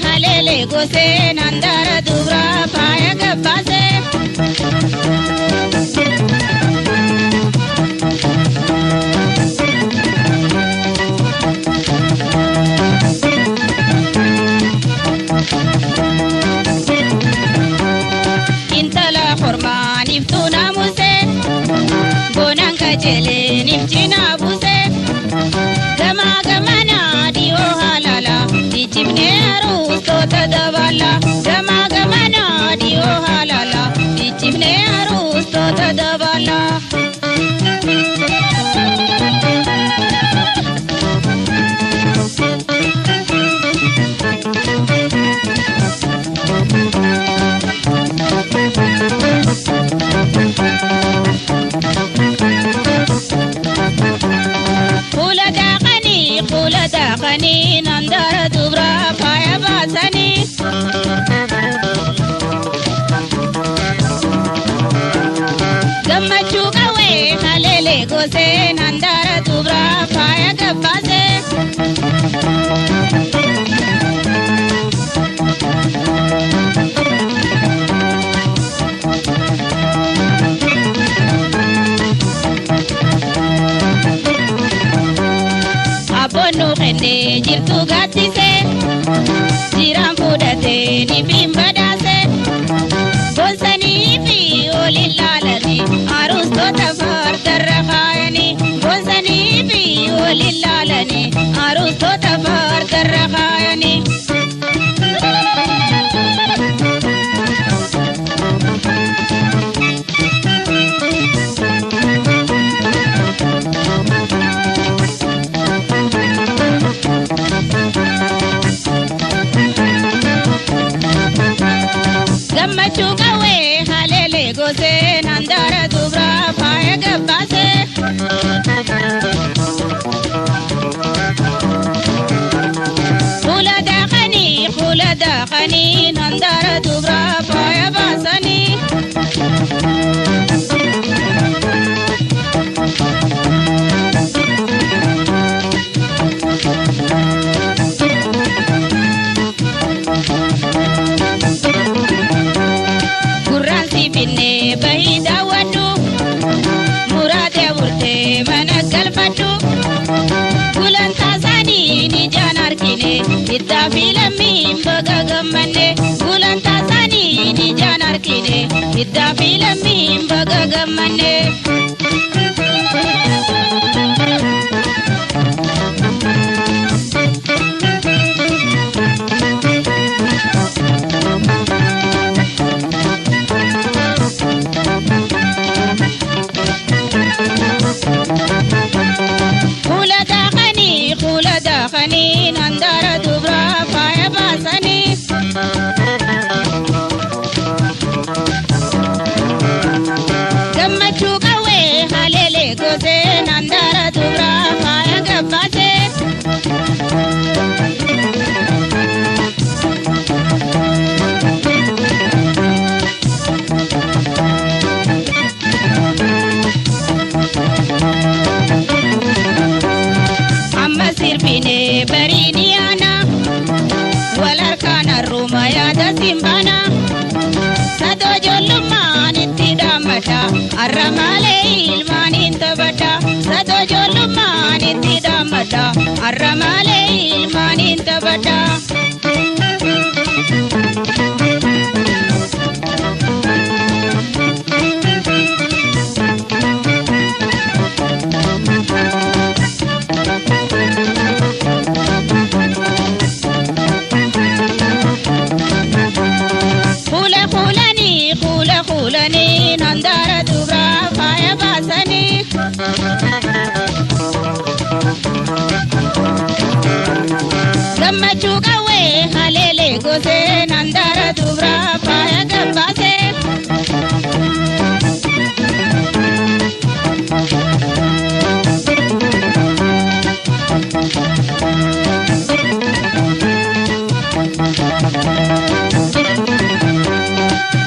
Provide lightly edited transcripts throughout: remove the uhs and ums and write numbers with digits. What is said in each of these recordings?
halele gose nandara dubra paya gabbase intala khurman iftuna muse bonanga jele nifchina buse gama gamana dio halala dichibne arus to tadawala gama gamana dio halala dichibne arus to tadawala Kani nandara dubra paya basani gamma chuka we halele gose nandara dubra paya gabbase abonu khende jirtu gatise jiram pudate ni bimbadase bonsani fi olilalani arus to tafar darkhayani bonsani fi olilalani arus to tafar darkhayani gamma chuka we halele gose nandara dubra paya gabbase khula dakhani nandara dubra paya basani binne bahida wadu murade urte managal fatu bulan tasani ni janar kine itta filami baga gamane bulan tasani ni janar kine itta filami baga gamane khula dakhani nandara dubra paya basani gamma chuka we halele gose nandara dubra paya gabbase sirpine bariniana walarkana rumaya da simbana sado jolluman ittidamata arramale ilmanin tabata sado jolluman ittidamata arramale ilmanin tabata khulani nandara dubra paya basani gamma chuka we halele gose nandara dubra paya gabbase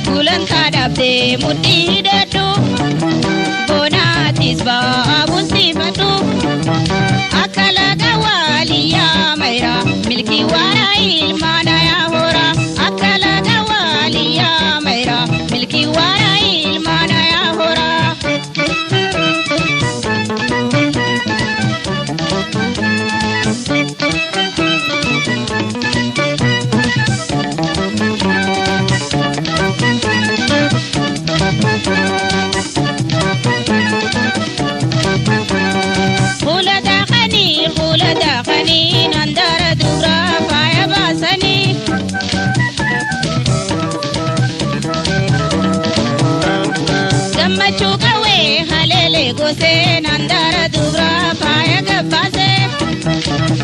bulan kadabde muti hidatu bonatis ba abun sifatu akala gawali ya maira milki wara ilmana gosee nandaara dubraa faaya gabbaasee.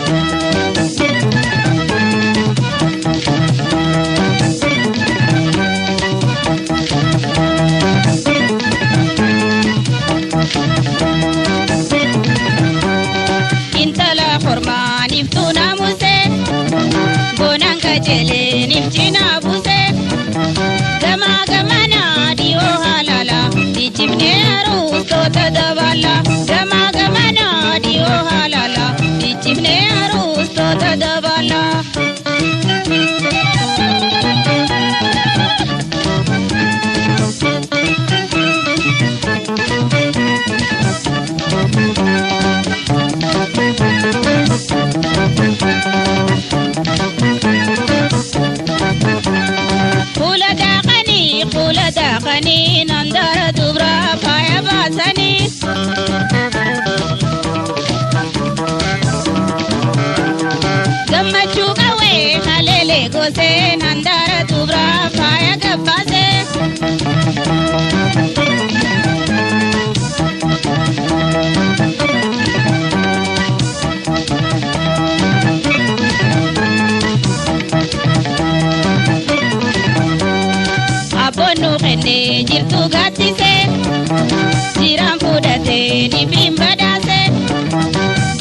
Intala kormaaniif tuunaa musee bonaan kajeeleeniif cinaa busee gamaa gamanaa dhiyoo haalala ijjibnee aruustoota dabala gamaa gamanaa dhiyoo haalala ijjibnee aruustoota dabala. Kula daaqanii nandaara dubraa faaya baasanii. Gammachuu qawwee haleelee gosee nandaara dubraa faaya gabbaasee. Abboonu kennee jirtu gaaddisee jiraan fudhatee dhibiin badhaasee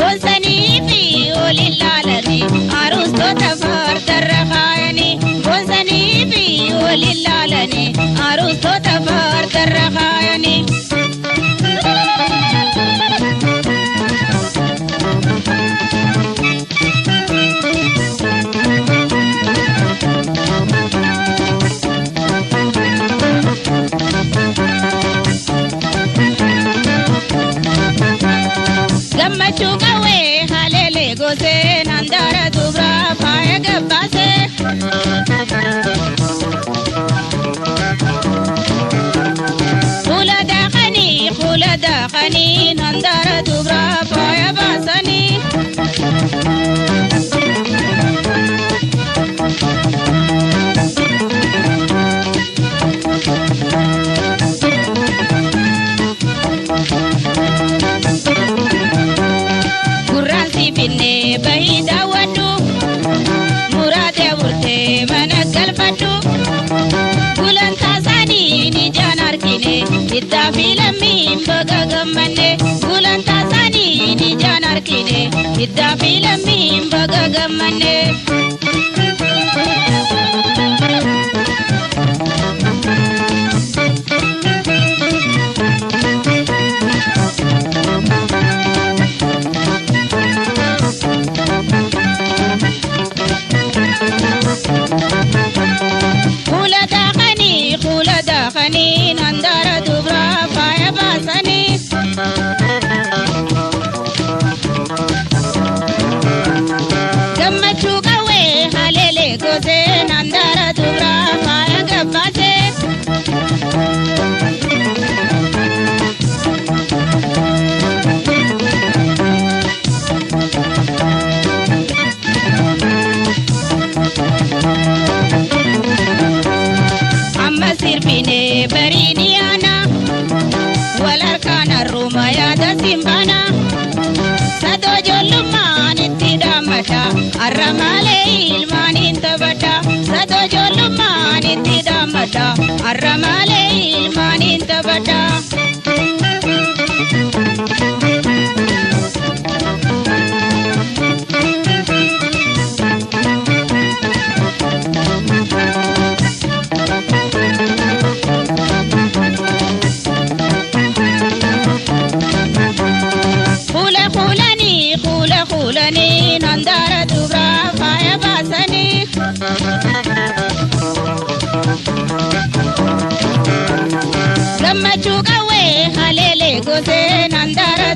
gonsanii fi waliin laalanii aruustoota fardarra kaayanii gonsanii fi waliin laalanii aruustoota fardarra kaayanii. Gammachuu qawwee haleelee gosee nandaara dubraa faaya gabbaasee. Kula daaqanii nandaara dubraa faaya baasanii. Finne bahi daawwadhu muraatee burtee mana galfadhu gulantaa isaanii ni jaan argine iddaa fi lammiin baga gammanne gulantaa isaanii ni jaan argine iddaa fi lammiin baga gammanne. Kula daaqanii nandaara dubraa faaya baasanii. Gammachuu qawwee haleelee gosee nandaara dubraa faaya gabbaasee. Sirbine bariiniyaana wal harkaan harruma yaada simbaana sadoo ijoollummaan itti dhaammata har'a malee ilmaaniin taphata sadoo ijoollummaan itti dhaammata har'a malee ilmaaniin taphata. Kulanii nandaara dubraa faaya baasanii. Gammachuu qawwee haleelee gosee nandaara